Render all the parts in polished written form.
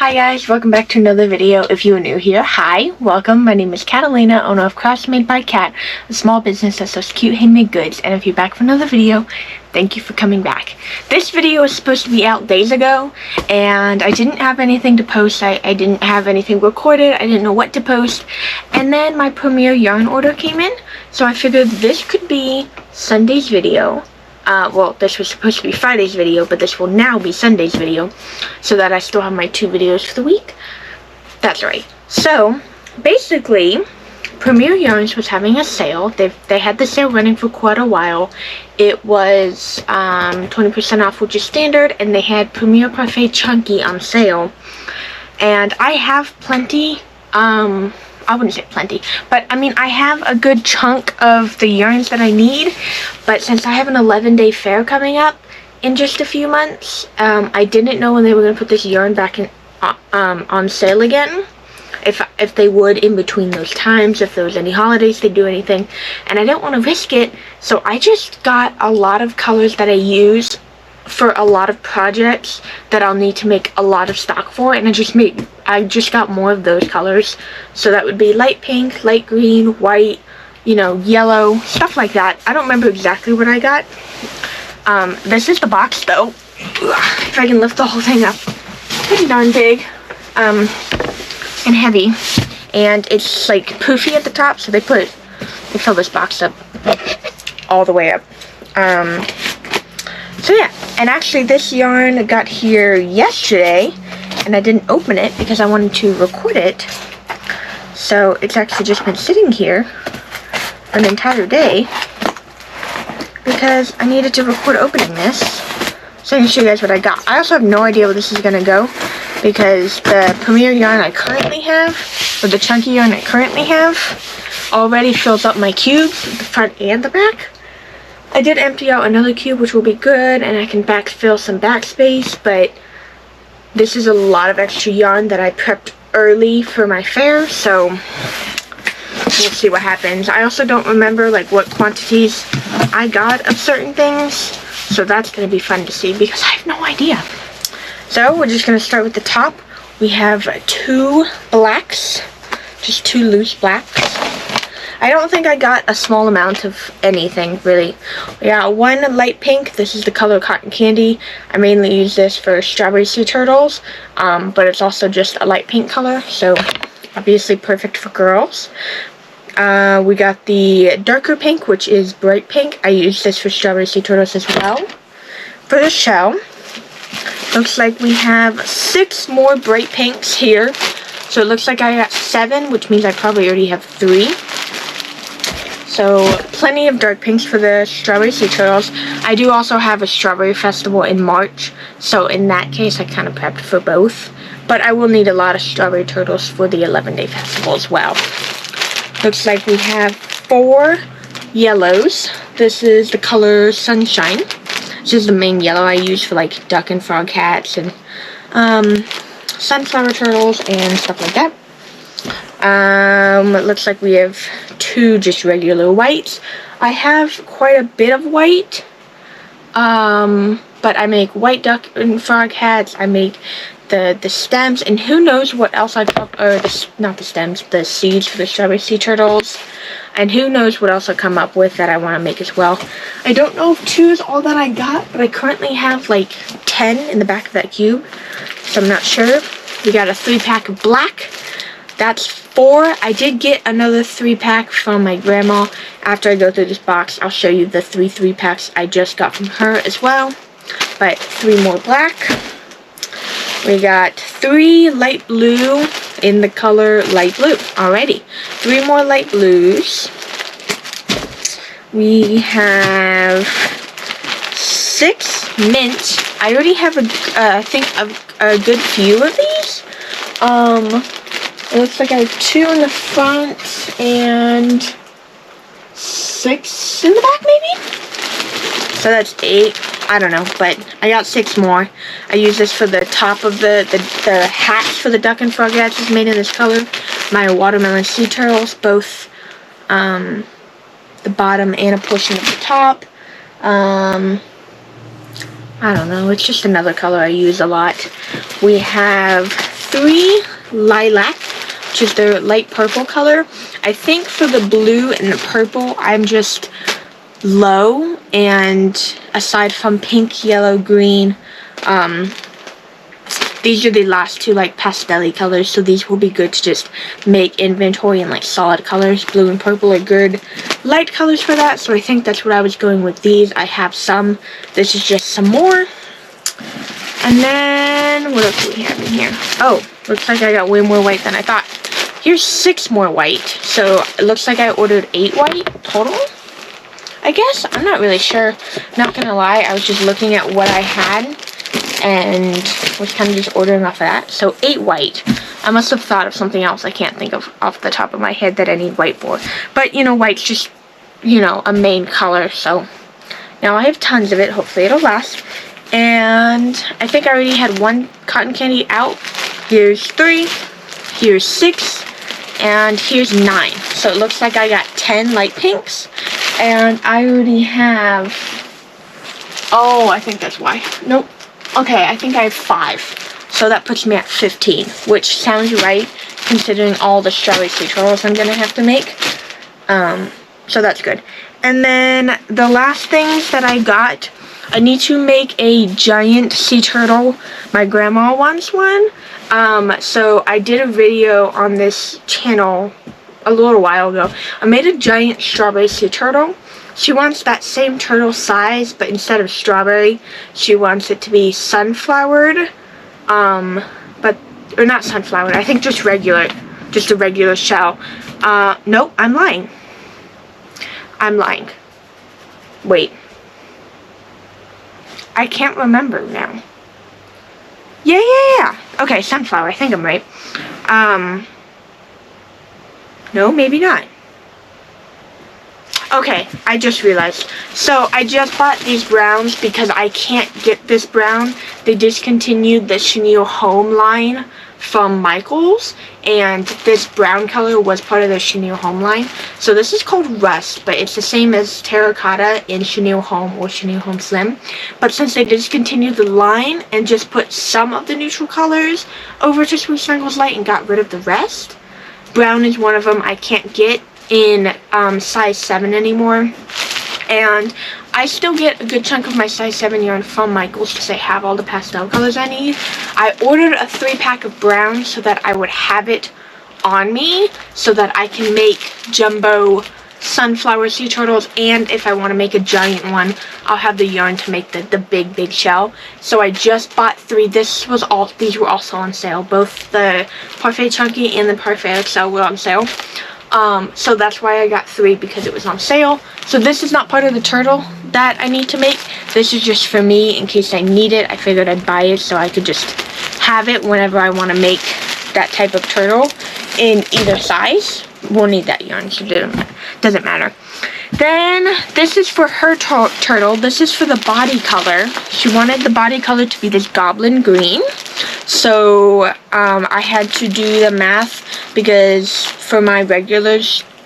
Hi guys, welcome back to another video. If you are new here, hi, welcome. My name is Catalina, owner of Krafts Made by Cat, a small business that sells cute handmade goods. And if you're back for another video, thank you for coming back. This video was supposed to be out days ago, and I didn't have anything to post. I didn't have anything recorded. I didn't know what to post. And then my Premier yarn order came in, so I figured this could be Sunday's video. Well, this was supposed to be Friday's video, but this will now be Sunday's video, so that I still have my 2 videos for the week. That's right. So, basically, Premier Yarns was having a sale. They had the sale running for quite a while. It was 20% off, which is standard, and they had Premier Parfait Chunky on sale. And I have plenty, I wouldn't say plenty, but I mean I have a good chunk of the yarns that I need, but since I have an 11-day fair coming up in just a few months, I didn't know when they were going to put this yarn back in on sale again, if they would in between those times, if there was any holidays they do anything, and I don't want to risk it, so I just got a lot of colors that I use for a lot of projects that I'll need to make a lot of stock for, and I just got more of those colors. So that would be light pink, light green, white, you know, yellow, stuff like that. I don't remember exactly what I got. This is the box though. If I can lift the whole thing up. Pretty darn big, and heavy, and it's like poofy at the top, so they fill this box up all the way up. So yeah, and actually this yarn got here yesterday, and I didn't open it because I wanted to record it. So it's actually just been sitting here an entire day because I needed to record opening this. So I can show you guys what I got. I also have no idea where this is gonna go because the Premier yarn I currently have, or the chunky yarn I currently have, already fills up my cubes, the front and the back. I did empty out another cube, which will be good, and I can backfill some backspace, but this is a lot of extra yarn that I prepped early for my fair, so we'll see what happens. I also don't remember like what quantities I got of certain things, so that's going to be fun to see because I have no idea. So we're just going to start with the top. We have 2 blacks, just 2 loose blacks. I don't think I got a small amount of anything, really. We got 1 light pink. This is the color Cotton Candy. I mainly use this for strawberry sea turtles, but it's also just a light pink color, so obviously perfect for girls. We got the darker pink, which is bright pink. I use this for strawberry sea turtles as well. For the shell, looks like we have 6 more bright pinks here. So it looks like I got 7, which means I probably already have 3. So, plenty of dark pinks for the strawberry sea turtles. I do also have a strawberry festival in March, so in that case I kind of prepped for both. But I will need a lot of strawberry turtles for the 11-day festival as well. Looks like we have 4 yellows. This is the color Sunshine. This is the main yellow I use for like duck and frog hats and sunflower turtles and stuff like that. It looks like we have 2 just regular whites. I have quite a bit of white, but I make white duck and frog hats. I make the stems, and who knows what else not the stems, the seeds for the strawberry sea turtles, and who knows what else I'll come up with that I want to make as well. I don't know if 2 is all that I got, but I currently have like 10 in the back of that cube, so I'm not sure. We got a 3-pack of black. That's 4. I did get another 3-pack from my grandma. After I go through this box, I'll show you the 3 packs I just got from her as well. But 3 more black. We got 3 light blue in the color light blue. Alrighty. 3 more light blues. We have 6 mint. I already have I think a good few of these. It looks like I have 2 in the front and 6 in the back, maybe? So that's 8. I don't know, but I got 6 more. I use this for the top of the hats for the duck and frog hats is made in this color. My watermelon sea turtles, both the bottom and a portion of the top. I don't know, it's just another color I use a lot. We have 3 lilac, which is the light purple color. I think for the blue and the purple, I'm just low, and aside from pink, yellow, green, these are the last 2 like pastel-y colors, so these will be good to just make inventory in like solid colors. Blue and purple are good light colors for that, so I think that's what I was going with these. I have some. This is just some more. And then, what else do we have in here? Oh, looks like I got way more white than I thought. Here's 6 more white, so it looks like I ordered 8 white total, I guess. I'm not really sure. Not gonna lie, I was just looking at what I had and was kind of just ordering off of that. So 8 white. I must have thought of something else I can't think of off the top of my head that I need white for. But, you know, white's just, you know, a main color. So now I have tons of it. Hopefully it'll last. And I think I already had 1 cotton candy out. Here's 3. Here's 6. And here's 9. So it looks like I got 10 light pinks. And I already have... Oh, I think that's why. Nope. Okay, I think I have 5. So that puts me at 15, which sounds right considering all the strawberry sweet turtles I'm gonna have to make. So that's good. And then the last things that I got, I need to make a giant sea turtle. My grandma wants one. So I did a video on this channel a little while ago. I made a giant strawberry sea turtle. She wants that same turtle size, but instead of strawberry, she wants it to be sunflowered. Or not sunflowered, I think just a regular shell. Nope, I'm lying. Wait. I can't remember now. Yeah. Okay, sunflower, I think I'm right. No, maybe not. Okay, I just realized. So, I just bought these browns because I can't get this brown. They discontinued the Chenille Home line from Michaels, and this brown color was part of the Chenille Home line. So this is called Rust, but it's the same as Terracotta in Chenille Home or Chenille Home Slim. But since they discontinued the line and just put some of the neutral colors over to Sweet Snuggles Light and got rid of the rest, brown is one of them I can't get in size 7 anymore. And I still get a good chunk of my size 7 yarn from Michaels because they have all the pastel colors I need. I ordered a 3-pack of brown so that I would have it on me so that I can make jumbo sunflower sea turtles, and if I want to make a giant one, I'll have the yarn to make the big shell. So I just bought 3. These were also on sale. Both the Parfait Chunky and the Parfait XL were on sale. So that's why I got 3, because it was on sale. So this is not part of the turtle that I need to make. This is just for me in case I need it. I figured I'd buy it so I could just have it whenever I want to make that type of turtle in either size. We'll need that yarn, so it doesn't matter. Then this is for her turtle. This is for the body color. She wanted the body color to be this goblin green. So I had to do the math because for my regular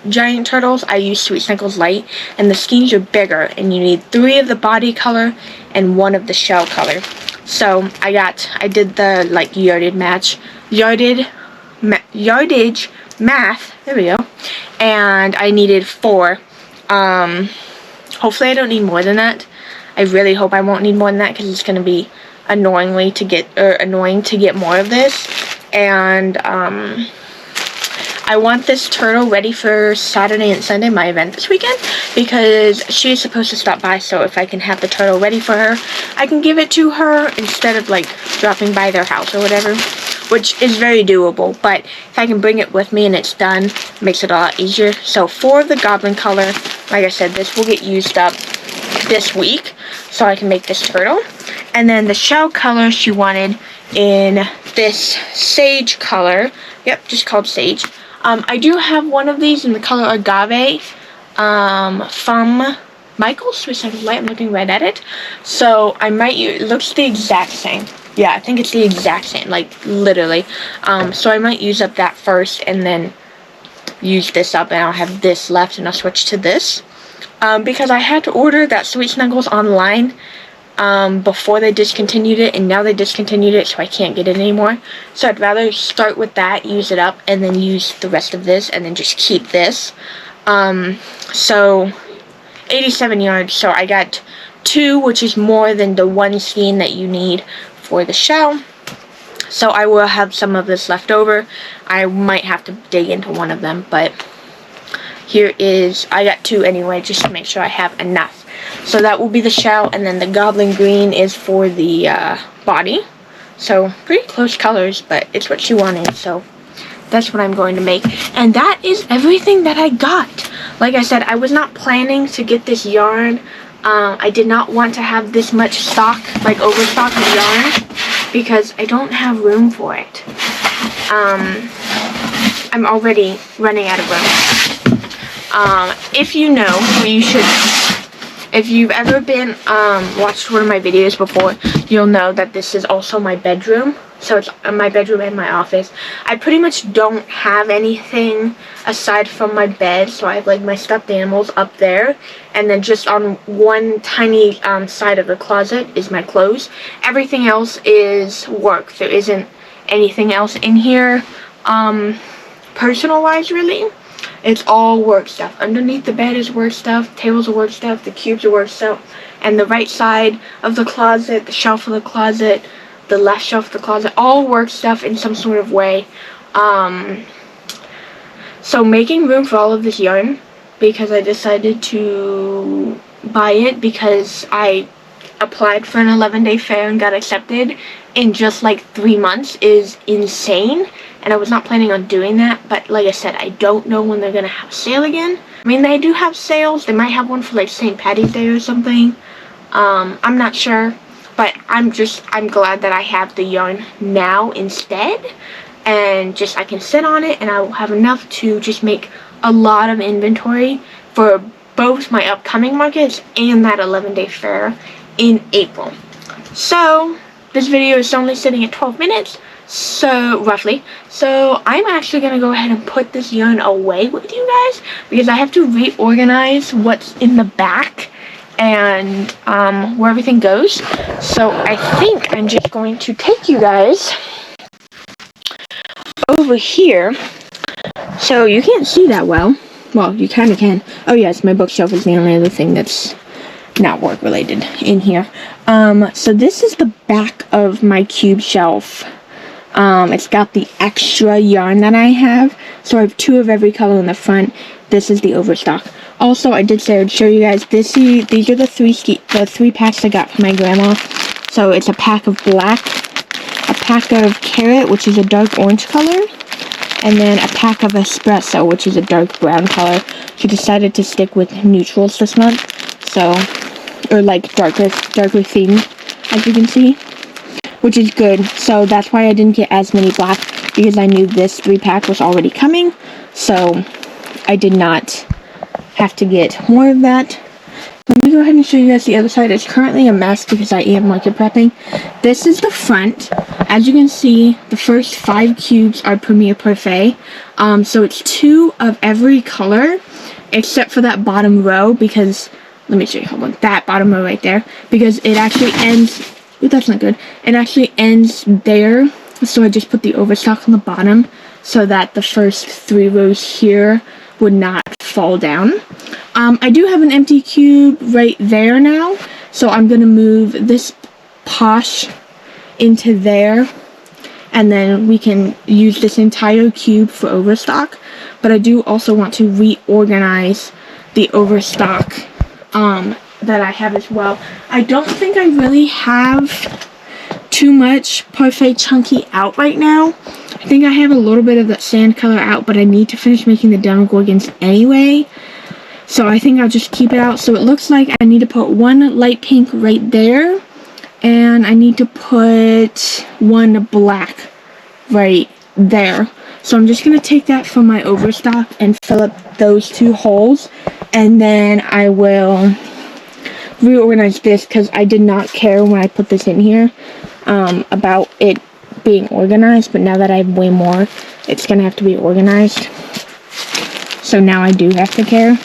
giant turtles, I use Sweet Snuggles Light, and the skeins are bigger, and you need 3 of the body color and 1 of the shell color. So I did the like yardage math. There we go. And I needed 4. Hopefully I don't need more than that. I really hope I won't need more than that because it's going to be annoying to get more of this. And I want this turtle ready for Saturday and Sunday, my event this weekend, because she is supposed to stop by. So if I can have the turtle ready for her, I can give it to her instead of like dropping by their house or whatever, which is very doable. But if I can bring it with me and it's done, it makes it a lot easier. So 4 of the goblin color, like I said, this will get used up this week, so I can make this turtle. And then the shell color she wanted in this sage color. Yep, just called sage. I do have one of these in the color agave from Michaels, Sweet Snuggles Light. I'm looking right at it. So I might use, it looks the exact same. Yeah, I think it's the exact same, like literally. So I might use up that first and then use this up, and I'll have this left and I'll switch to this. Because I had to order that Sweet Snuggles online before they discontinued it, and now they discontinued it, so I can't get it anymore. So I'd rather start with that, use it up, and then use the rest of this, and then just keep this. So 87 yards, so I got 2, which is more than the 1 skein that you need for the shell. So I will have some of this left over. I might have to dig into one of them, but here is, I got 2 anyway, just to make sure I have enough. So that will be the shell, and then the goblin green is for the body. So pretty close colors, but it's what she wanted, so that's what I'm going to make. And that is everything that I got. Like I said, I was not planning to get this yarn. I did not want to have this much stock, like overstock of yarn, because I don't have room for it. I'm already running out of room. If you know, well, you should know. If you've ever been, watched one of my videos before, you'll know that this is also my bedroom. So it's my bedroom and my office. I pretty much don't have anything aside from my bed. So I have like my stuffed animals up there. And then just on one tiny side of the closet is my clothes. Everything else is work. There isn't anything else in here, personal-wise, really. It's all work stuff. Underneath the bed is work stuff, tables are work stuff, the cubes are work stuff, and the right side of the closet, the shelf of the closet, the left shelf of the closet, all work stuff in some sort of way. So making room for all of this yarn, because I decided to buy it because I applied for an 11-day fair and got accepted in just like 3 months, is insane. And I was not planning on doing that, but like I said, I don't know when they're gonna have a sale again. I mean, they do have sales. They might have one for like St. Patty's Day or something. I'm not sure, but I'm glad that I have the yarn now instead, and just I can sit on it, and I will have enough to just make a lot of inventory for both my upcoming markets and that 11-day fair in April. So this video is only sitting at 12 minutes. So roughly, so I'm actually gonna go ahead and put this yarn away with you guys, because I have to reorganize what's in the back and where everything goes. So I think I'm just going to take you guys over here. So you can't see that well. Well, you kind of can. Oh yes, my bookshelf is the only other thing that's not work related in here. So this is the back of my cube shelf. It's got the extra yarn that I have. So I have 2 of every color in the front. This is the overstock. Also, I did say I would show you guys these are the 3 packs I got from my grandma. So it's a pack of black, a pack of carrot, which is a dark orange color, and then a pack of espresso, which is a dark brown color. She decided to stick with neutrals this month, so, or like darker themed, as you can see, which is good. So that's why I didn't get as many black, because I knew this 3-pack was already coming, so I did not have to get more of that. Let me go ahead and show you guys the other side. It's currently a mess because I am market prepping. This is the front. As you can see, the first 5 cubes are Premier Parfait. So it's 2 of every color, except for that bottom row, because, let me show you, hold on, that bottom row right there, because it actually ends, ooh, that's not good, it actually ends there, so I just put the overstock on the bottom, so that the first 3 rows here would not fall down. I do have an empty cube right there now, so I'm going to move this posh into there, and then we can use this entire cube for overstock. But I do also want to reorganize the overstock that I have as well. I don't think I really have too much Parfait Chunky out right now. I think I have a little bit of that sand color out, but I need to finish making the Demogorgons anyway. So I think I'll just keep it out. So it looks like I need to put 1 light pink right there, and I need to put 1 black right there. So I'm just going to take that from my overstock and fill up those 2 holes, and then I will reorganize this, because I did not care when I put this in here about it being organized, but now that I have way more, it's going to have to be organized. So now I do have to care.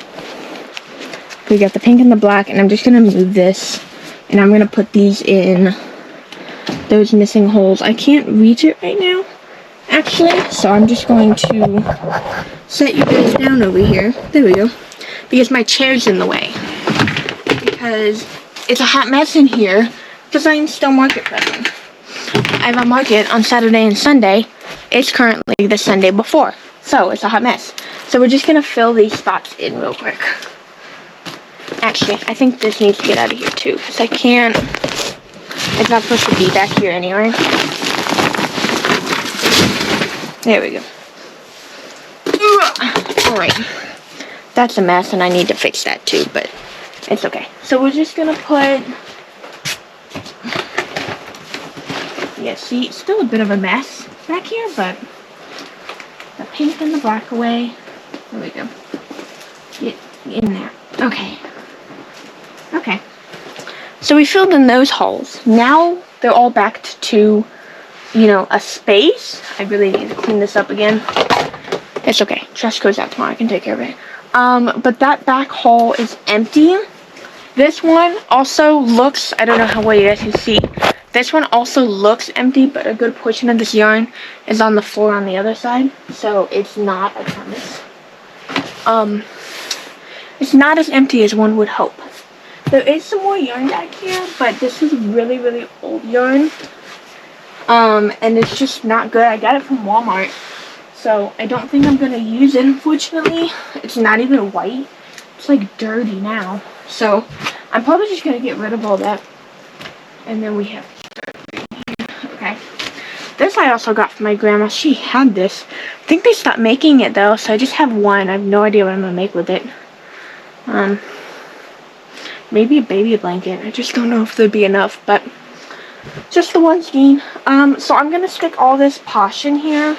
We got the pink and the black, and I'm just going to move this And I'm going to put these in those missing holes. I can't reach it right now, actually, so I'm just going to set you guys down over here. There we go. Because my chair's in the way. Because it's a hot mess in here because I'm still market prepping. I have a market on Saturday and Sunday. It's currently the Sunday before, so it's a hot mess. So we're just going to fill these spots in real quick. Actually, I think this needs to get out of here too, because I can't, it's not supposed to be back here anyway. There we go. Alright, that's a mess and I need to fix that too, but it's okay. So we're just going to put, yeah, see, still a bit of a mess back here, but the pink and the black away. There we go. Get in there. Okay. Okay. So we filled in those holes. Now they're all back to, you know, a space. I really need to clean this up again. It's okay. Trash goes out tomorrow. I can take care of it. But that back hole is empty. This one also looks, I don't know how well you guys can see. This one also looks empty, but a good portion of this yarn is on the floor on the other side. So it's not, I promise. It's not as empty as one would hope. There is some more yarn back here, but this is really, really old yarn. And it's just not good. I got it from Walmart. So I don't think I'm going to use it, unfortunately. It's not even white. It's like dirty now. So I'm probably just going to get rid of all that. And then we have to start here. Okay. This I also got from my grandma. She had this. I think they stopped making it though, so I just have one. I have no idea what I'm going to make with it. Maybe a baby blanket. I just don't know if there'd be enough, but just the one skein. So I'm going to stick all this posh in here,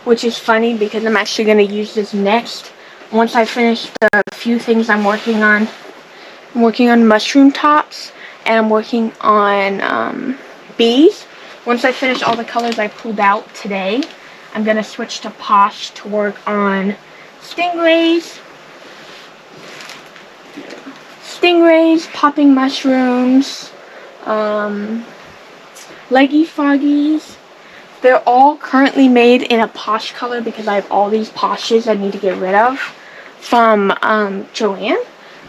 which is funny because I'm actually going to use this next. Once I finish the few things I'm working on. I'm working on mushroom tops, and I'm working on bees. Once I finish all the colors I pulled out today, I'm going to switch to posh to work on stingrays, popping mushrooms, leggy foggies. They're all currently made in a posh color because I have all these poshes I need to get rid of from Joanne.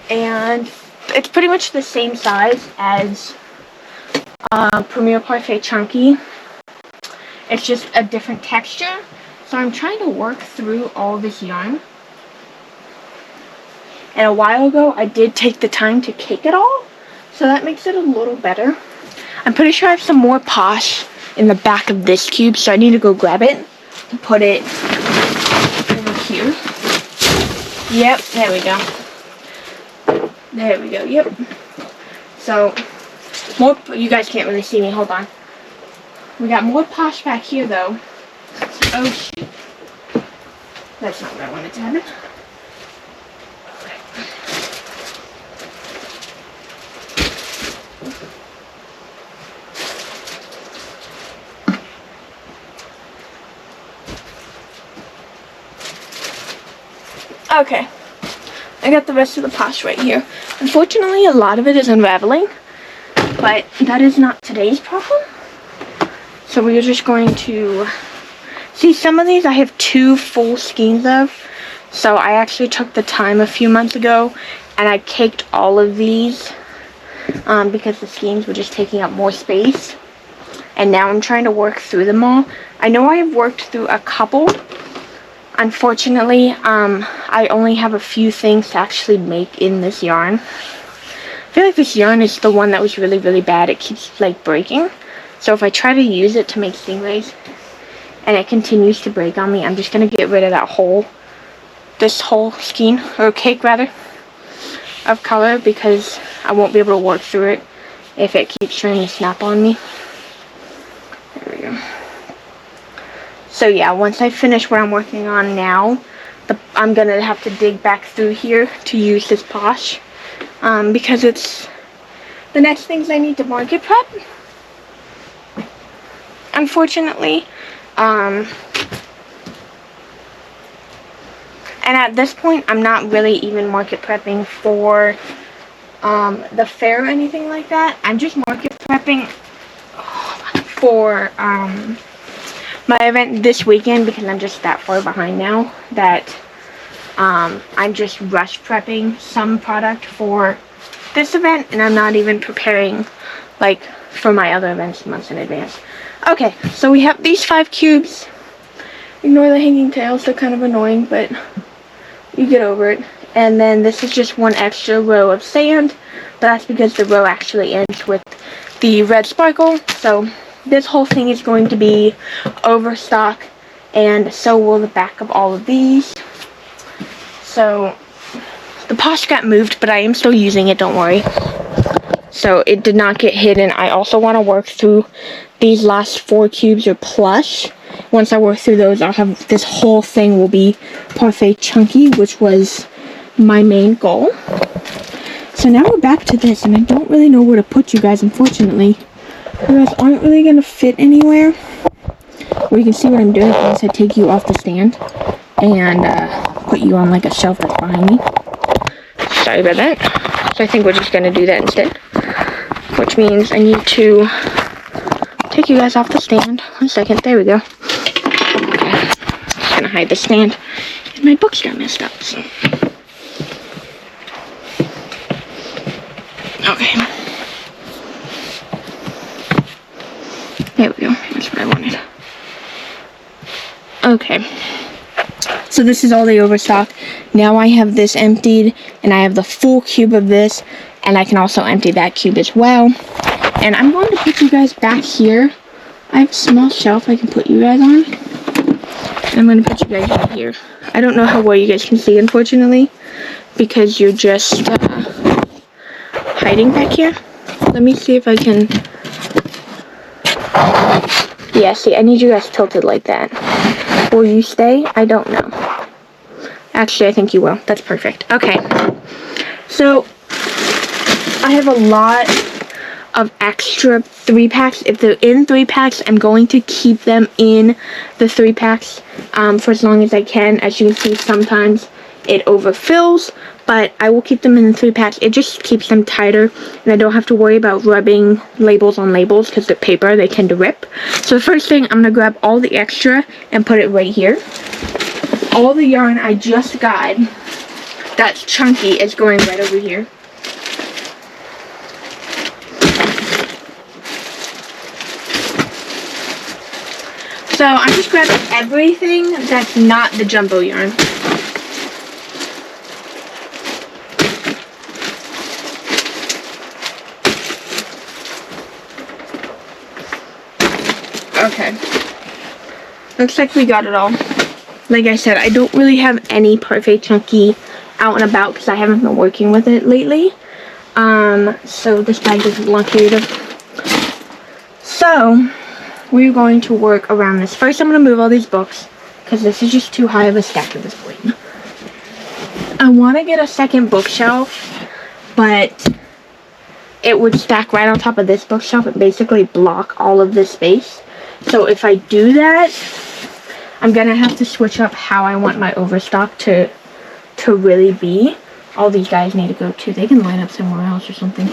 And it's pretty much the same size as Premier Parfait Chunky. It's just a different texture. So I'm trying to work through all this yarn. And a while ago, I did take the time to cake it all. So that makes it a little better. I'm pretty sure I have some more posh in the back of this cube. So I need to go grab it and put it over here. Yep, there we go. There we go, yep. So, more, you guys can't really see me, hold on. We got more posh back here though. Oh shoot. That's not what I wanted to have it. Okay, I got the rest of the posh right here. Unfortunately, a lot of it is unraveling, but that is not today's problem. So we're just going to see some of these. I have 2 full skeins of. So I actually took the time a few months ago and I caked all of these because the skeins were just taking up more space. And now I'm trying to work through them all. I know I have worked through a couple. Unfortunately, I only have a few things to actually make in this yarn. I feel like this yarn is the one that was really, really bad. It keeps, like, breaking. So if I try to use it to make stingrays and it continues to break on me, I'm just going to get rid of that whole, this whole skein, or cake rather, of color because I won't be able to work through it if it keeps trying to snap on me. There we go. So yeah, once I finish what I'm working on now, I'm going to have to dig back through here to use this posh. Because it's the next things I need to market prep. Unfortunately. And at this point, I'm not really even market prepping for the fair or anything like that. I'm just market prepping for my event this weekend because I'm just that far behind now that I'm just rush prepping some product for this event, and I'm not even preparing like for my other events months in advance. Okay, so we have these 5 cubes. Ignore the hanging tails, they're kind of annoying, but you get over it. And then this is just 1 extra row of sand, but that's because the row actually ends with the red sparkle. So this whole thing is going to be overstock, and so will the back of all of these. So the posh got moved, but I am still using it, don't worry. So it did not get hidden. I also want to work through these last 4 cubes or plush. Once I work through those, I'll have this whole thing will be parfait chunky, which was my main goal. So now we're back to this, and I don't really know where to put you guys, unfortunately. You guys aren't really going to fit anywhere. Well, you can see what I'm doing is I take you off the stand and put you on like a shelf that's behind me. Sorry about that. So I think we're just going to do that instead. Which means I need to take you guys off the stand. 1 second. There we go. Okay. Just going to hide the stand. And my books got messed up. So. Okay. There we go. That's what I wanted. Okay. So this is all the overstock. Now I have this emptied, and I have the full cube of this, and I can also empty that cube as well. And I'm going to put you guys back here. I have a small shelf I can put you guys on. And I'm going to put you guys right here. I don't know how well you guys can see, unfortunately, because you're just hiding back here. Let me see if I can... Yeah, see, I need you guys tilted like that. Will you stay? I don't know. Actually, I think you will. That's perfect. Okay. So, I have a lot of extra 3-packs. If they're in 3-packs, I'm going to keep them in the 3-packs for as long as I can. As you can see, sometimes it overfills, but I will keep them in the 3-packs. It just keeps them tighter, and I don't have to worry about rubbing labels on labels because they're paper, they tend to rip. So the first thing, I'm going to grab all the extra and put it right here. All the yarn I just got that's chunky is going right over here. So I'm just grabbing everything that's not the jumbo yarn. Okay. Looks like we got it all. Like I said, I don't really have any perfect chunky out and about because I haven't been working with it lately. So this bag doesn't belong here. So we're going to work around this. First, I'm going to move all these books because this is just too high of a stack at this point. I want to get a second bookshelf, but it would stack right on top of this bookshelf and basically block all of this space. So if I do that, I'm going to have to switch up how I want my overstock to really be. All these guys need to go too. They can line up somewhere else or something.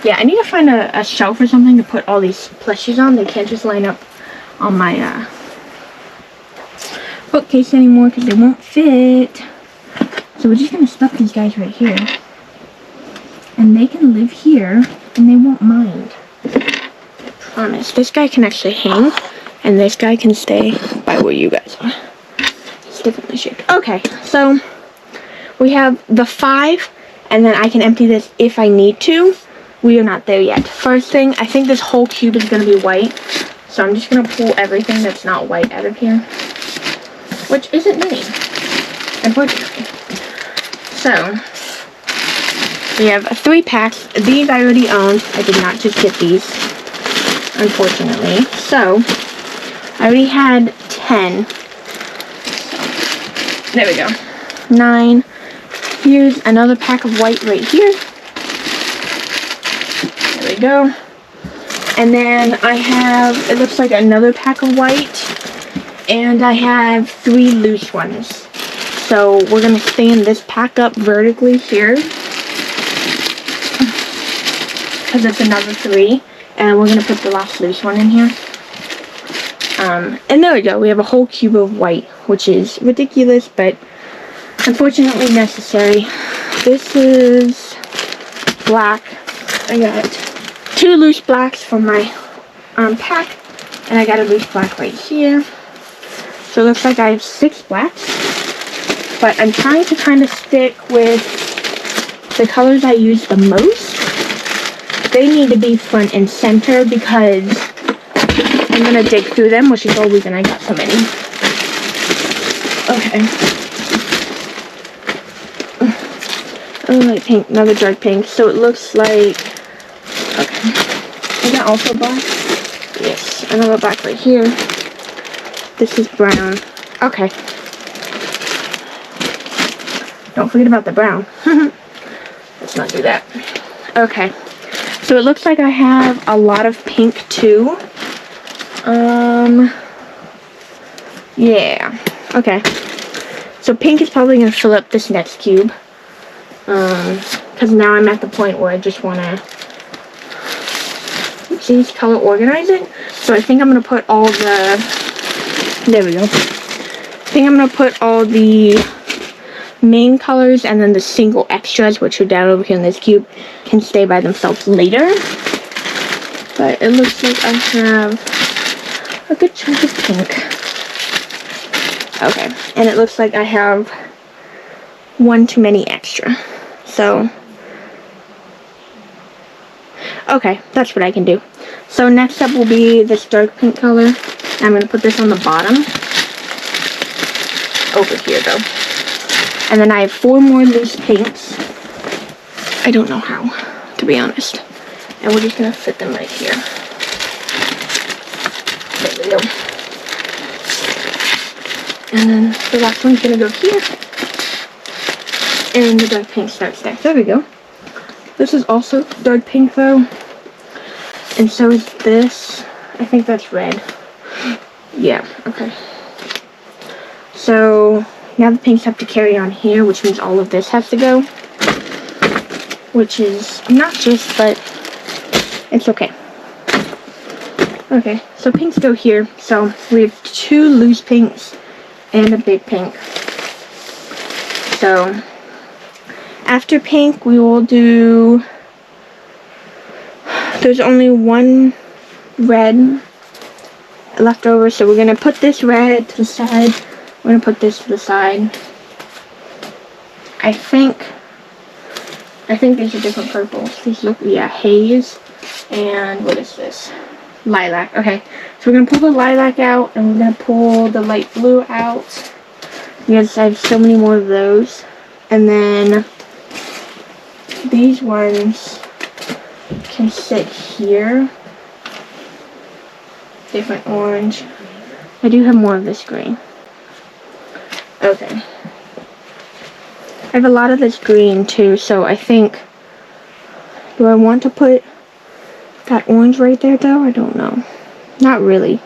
Yeah, I need to find a shelf or something to put all these plushies on. They can't just line up on my bookcase anymore because they won't fit. So we're just going to stuff these guys right here. And they can live here and they won't mind. I promise. This guy can actually hang, and this guy can stay by where you guys are. It's differently shaped. Okay, so we have the 5, and then I can empty this if I need to. We are not there yet. First thing, I think this whole cube is going to be white, so I'm just going to pull everything that's not white out of here, which isn't many, unfortunately. So we have 3 packs. These I already owned. I did not just get these, unfortunately. So I already had 10. There we go. 9. Here's another pack of white right here. There we go. And then I have, it looks like another pack of white. And I have 3 loose ones. So we're going to stand this pack up vertically here, because it's another 3. And we're going to put the last loose one in here. And there we go. We have a whole cube of white, which is ridiculous, but unfortunately necessary. This is black. I got 2 loose blacks from my pack, and I got a loose black right here. So it looks like I have 6 blacks, but I'm trying to kind of stick with the colors I use the most. They need to be front and center because I'm going to dig through them, which is the whole reason I got so many. Okay. Light pink, another dark pink. So it looks like, okay. Is that also black? Yes, another black right here. This is brown. Okay. Don't forget about the brown. Let's not do that. Okay. So it looks like I have a lot of pink too. Yeah. Okay. So pink is probably going to fill up this next cube. Because now I'm at the point where I just want to change color, organize it. So I think I'm going to put all the, there we go. I think I'm going to put all the main colors and then the single extras, which are down over here in this cube, can stay by themselves later. But it looks like I have a good chunk of pink. Okay, and it looks like I have 1 too many extra. So, okay, that's what I can do. So next up will be this dark pink color. I'm going to put this on the bottom. Over here though. And then I have 4 more loose pinks. I don't know how, to be honest. And we're just going to fit them right here. There we go. And then the last one's going to go here. And the dark pink starts there. There we go. This is also dark pink though. And so is this. I think that's red. Yeah, okay. So now the pinks have to carry on here, which means all of this has to go. Which is not just, but it's okay. Okay, so pinks go here. So we have 2 loose pinks and a big pink. So after pink, we will do, there's only 1 red left over, so we're going to put this red to the side. We're going to put this to the side. I think these are different purples. These look, yeah, haze. And what is this? Lilac. Okay, so we're going to pull the lilac out, and we're going to pull the light blue out. Because I have so many more of those. And then these ones can sit here. Different orange. I do have more of this green. Okay. I have a lot of this green too, so I think, do I want to put that orange right there though? I don't know. Not really.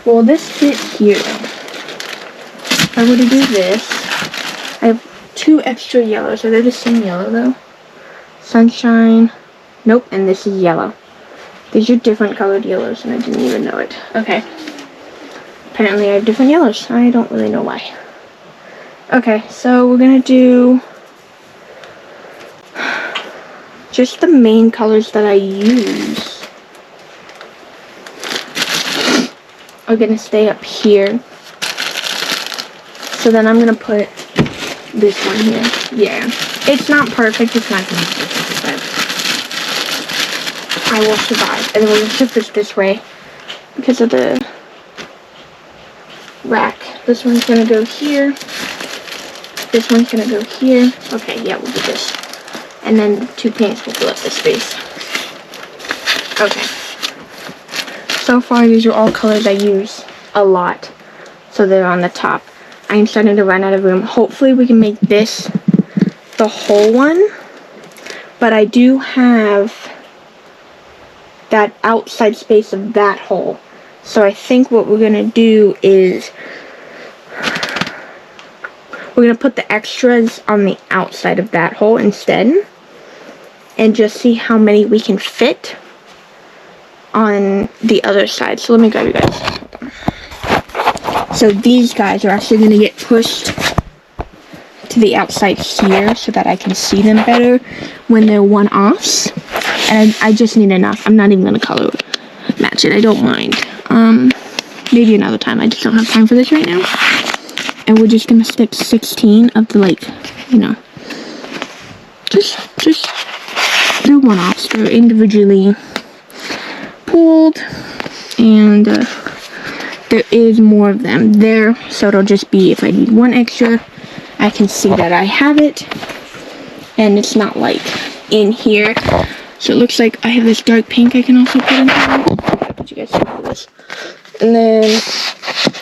Well, this fits here. If I were to do this, I have 2 extra yellows. Are they the same yellow though? Sunshine. Nope, and this is yellow. These are different colored yellows and I didn't even know it. Okay. Apparently I have different yellows. I don't really know why. Okay, so we're gonna do just the main colors that I use are gonna stay up here. So then I'm gonna put this one here. Yeah, it's not perfect. It's not gonna be perfect, but I will survive. And then we're gonna shift this way because of the rack. This one's gonna go here. This one's gonna go here. Okay, yeah, we'll do this. And then 2 pinks will fill up this space. Okay. So far, these are all colors I use a lot. So they're on the top. I'm starting to run out of room. Hopefully we can make this the whole one. But I do have that outside space of that hole. So I think what we're gonna do is we're going to put the extras on the outside of that hole instead. And just see how many we can fit on the other side. So let me grab you guys. So these guys are actually going to get pushed to the outside here so that I can see them better when they're one-offs. And I just need enough. I'm not even going to color match it. I don't mind. Maybe another time. I just don't have time for this right now. And we're just going to stick 16 of the, like, you know, just they're one-offs. They're individually pulled, and there is more of them there, so it'll just be, if I need one extra, I can see that I have it, and it's not like in here. So it looks like I have this dark pink I can also put in here. Put you guys see this. And then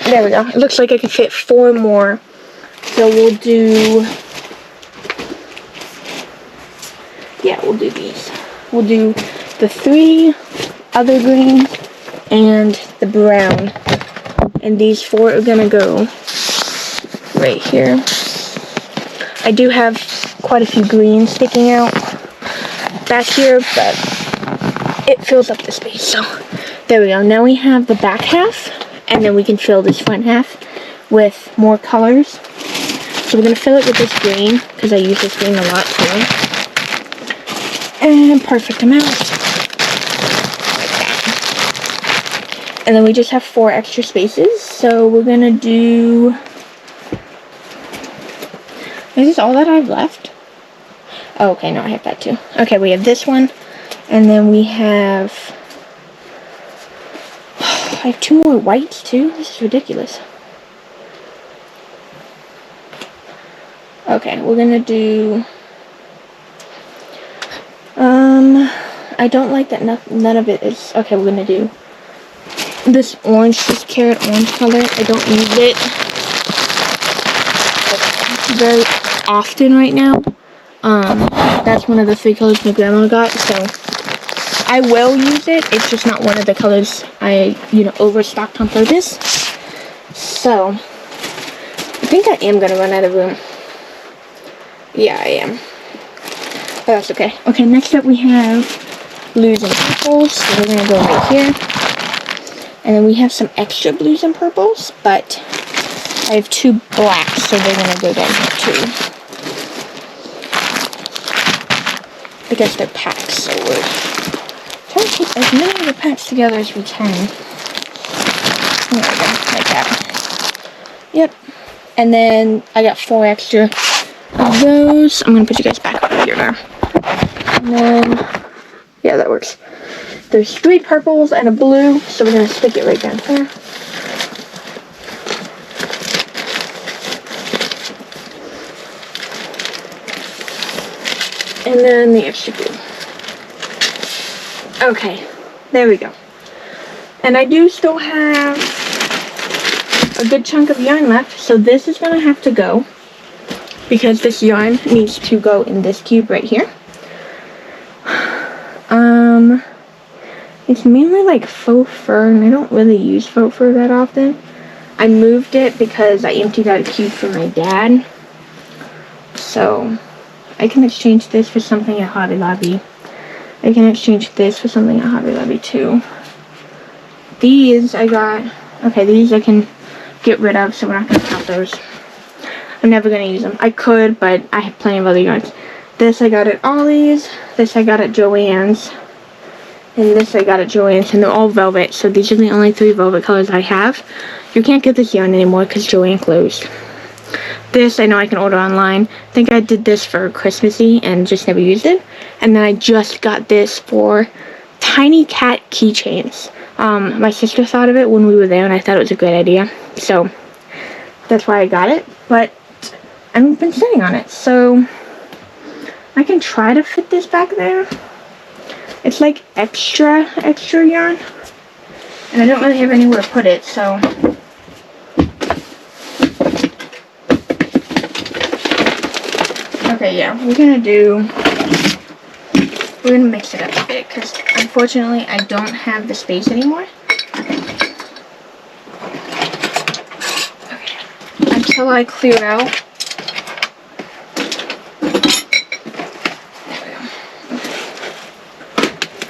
there we go. It looks like I can fit 4 more. So we'll do, yeah, we'll do these. We'll do the 3 other greens and the brown. And these 4 are gonna go right here. I do have quite a few greens sticking out back here, but it fills up the space. So there we go. Now we have the back half, and then we can fill this front half with more colors. So we're gonna fill it with this green because I use this green a lot too. And perfect amount. Like that. And then we just have 4 extra spaces. So we're gonna do, is this all that I have left? Oh, okay, no, I have that too. Okay, we have this one. And then we have, I have 2 more whites too. This is ridiculous. Okay, we're gonna do, I don't like that none of it is, okay, we're gonna do this orange, this carrot orange color. I don't use it very often right now. That's one of the 3 colors my grandma got, so I will use it. It's just not one of the colors I, you know, overstocked on purpose. So I think I am gonna run out of room. Yeah, I am. But that's okay. Okay, next up we have blues and purples. So we're gonna go right here. And then we have some extra blues and purples, but I have 2 blacks, so they're gonna go down here too. Because they're packs, so we're trying to keep as many of the packs together as we can. There we go, like that. Yep. And then I got 4 extra of those. I'm gonna put you guys back over here now. And then, yeah, that works. There's 3 purples and a blue, so we're gonna stick it right down here. And then the extra blue. Okay, there we go. And I do still have a good chunk of yarn left, so this is gonna have to go, because this yarn needs to go in this cube right here. It's mainly like faux fur, and I don't really use faux fur that often. I moved it because I emptied out a cube for my dad. So I can exchange this for something at Hobby Lobby. I can exchange this for something at Hobby Lobby too. These I got, okay, these I can get rid of, so we're not going to count those. I'm never going to use them. I could, but I have plenty of other yarns. This I got at Ollie's, this I got at Joann's, and this I got at Joann's, and they're all velvet, so these are the only 3 velvet colors I have. You can't get this yarn anymore because Joann closed. This I know I can order online. I think I did this for Christmassy and just never used it. And then I just got this for tiny cat keychains. My sister thought of it when we were there, and I thought it was a great idea. So that's why I got it. But I haven't been sitting on it, so I can try to fit this back there. It's like extra yarn, and I don't really have anywhere to put it, so okay, yeah, we're gonna mix it up a bit, because unfortunately I don't have the space anymore. Okay. Until I clear out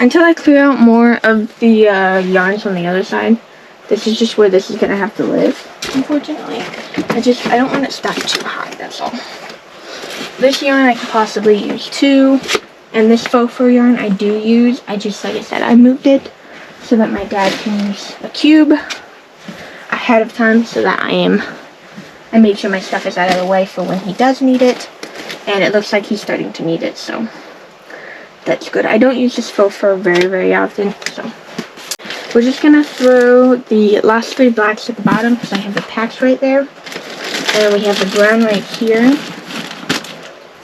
until I clear out more of the yarns on the other side, this is just where this is gonna have to live, unfortunately. I don't want it stacked too high, that's all. This yarn I could possibly use too, and this faux fur yarn I do use. I just, like I said, I moved it so that my dad can use a cube ahead of time, so that I made sure my stuff is out of the way for when he does need it, and it looks like he's starting to need it, so that's good. I don't use this faux fur very, very often, so we're just gonna throw the last 3 blacks at the bottom because I have the packs right there, and we have the brown right here,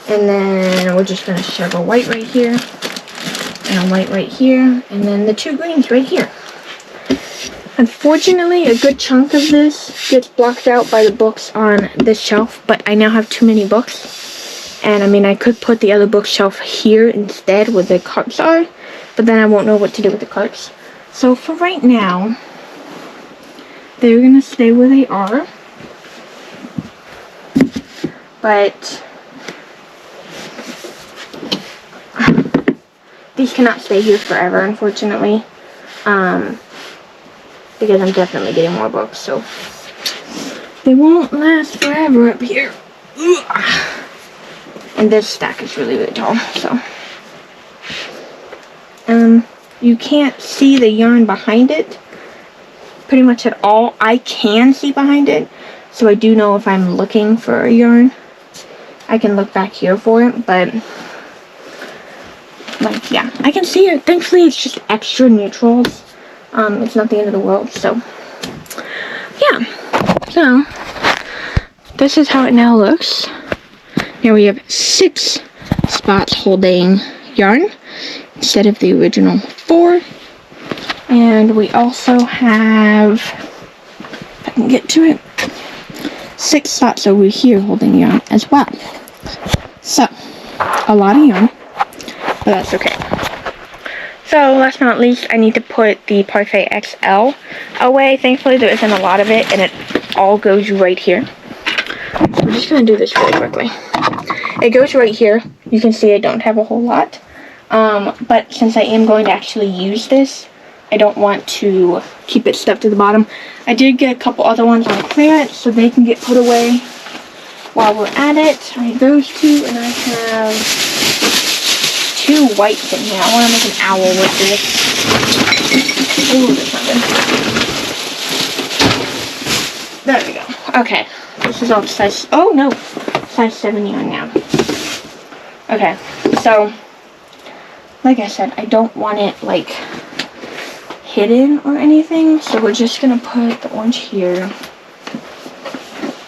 and then we're just gonna shove a white right here and a white right here, and then the 2 greens right here. Unfortunately, a good chunk of this gets blocked out by the books on this shelf, but I now have too many books. And I mean, I could put the other bookshelf here instead where the carts are, but then I won't know what to do with the carts. So for right now, they're gonna stay where they are. But these cannot stay here forever, unfortunately. Because I'm definitely getting more books, so they won't last forever up here. Ugh. And this stack is really, really tall, so you can't see the yarn behind it pretty much at all. I can see behind it, so I do know if I'm looking for a yarn. I can look back here for it, but like, yeah, I can see it. Thankfully, it's just extra neutrals. It's not the end of the world, so yeah. So this is how it now looks. Now we have 6 spots holding yarn instead of the original 4, and we also have, if I can get to it, 6 spots over here holding yarn as well. So a lot of yarn, but that's okay. So, last but not least, I need to put the Parfait XL away. Thankfully, there isn't a lot of it, and it all goes right here. So, we're just going to do this really quickly. It goes right here. You can see I don't have a whole lot. But since I am going to actually use this, I don't want to keep it stuck to the bottom. I did get a couple other ones on clearance, so they can get put away while we're at it. I have those 2, and I have 2 whites in here. I want to make an owl with this. Ooh, there's nothing. There we go. Okay. This is all size, oh no, size 7 yarn now. Okay, so, like I said, I don't want it, like, hidden or anything, so we're just going to put the orange here.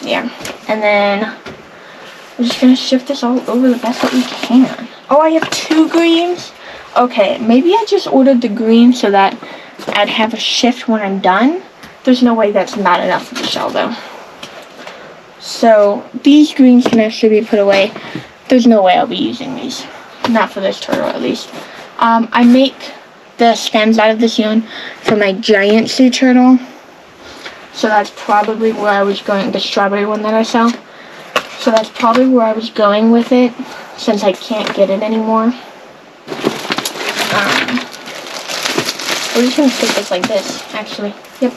Yeah, and then we're just going to shift this all over the best that we can. Oh, I have 2 greens? Okay, maybe I just ordered the green so that I'd have a shift when I'm done. There's no way that's not enough for the shell, though. So, these greens can actually be put away. There's no way I'll be using these. Not for this turtle, at least. I make the stems out of this yarn for my giant sea turtle. So that's probably where I was going, the strawberry one that I sell. So that's probably where I was going with it, since I can't get it anymore. We're just going to stick this like this, actually. Yep.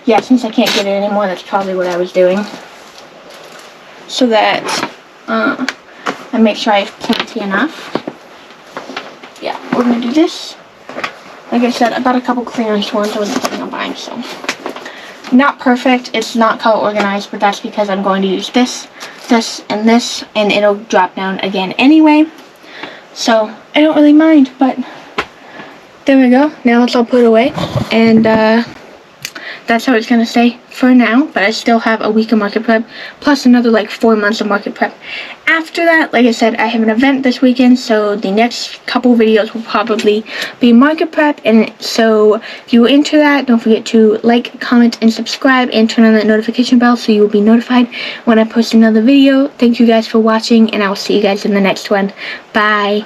Yeah, since I can't get it anymore, that's probably what I was doing. So that I make sure I have plenty enough. Yeah, we're going to do this. Like I said, I bought a couple clearance ones I was planning on buying, so. Not perfect, it's not color organized, but that's because I'm going to use this, this, and this, and it'll drop down again anyway. So, I don't really mind, but there we go. Now it's all put away, and that's how it's going to stay for now, but I still have a week of market prep, plus another like 4 months of market prep. After that, like I said, I have an event this weekend, so the next couple videos will probably be market prep, and so if you're into that, don't forget to like, comment, and subscribe, and turn on that notification bell so you will be notified when I post another video. Thank you guys for watching, and I will see you guys in the next one. Bye!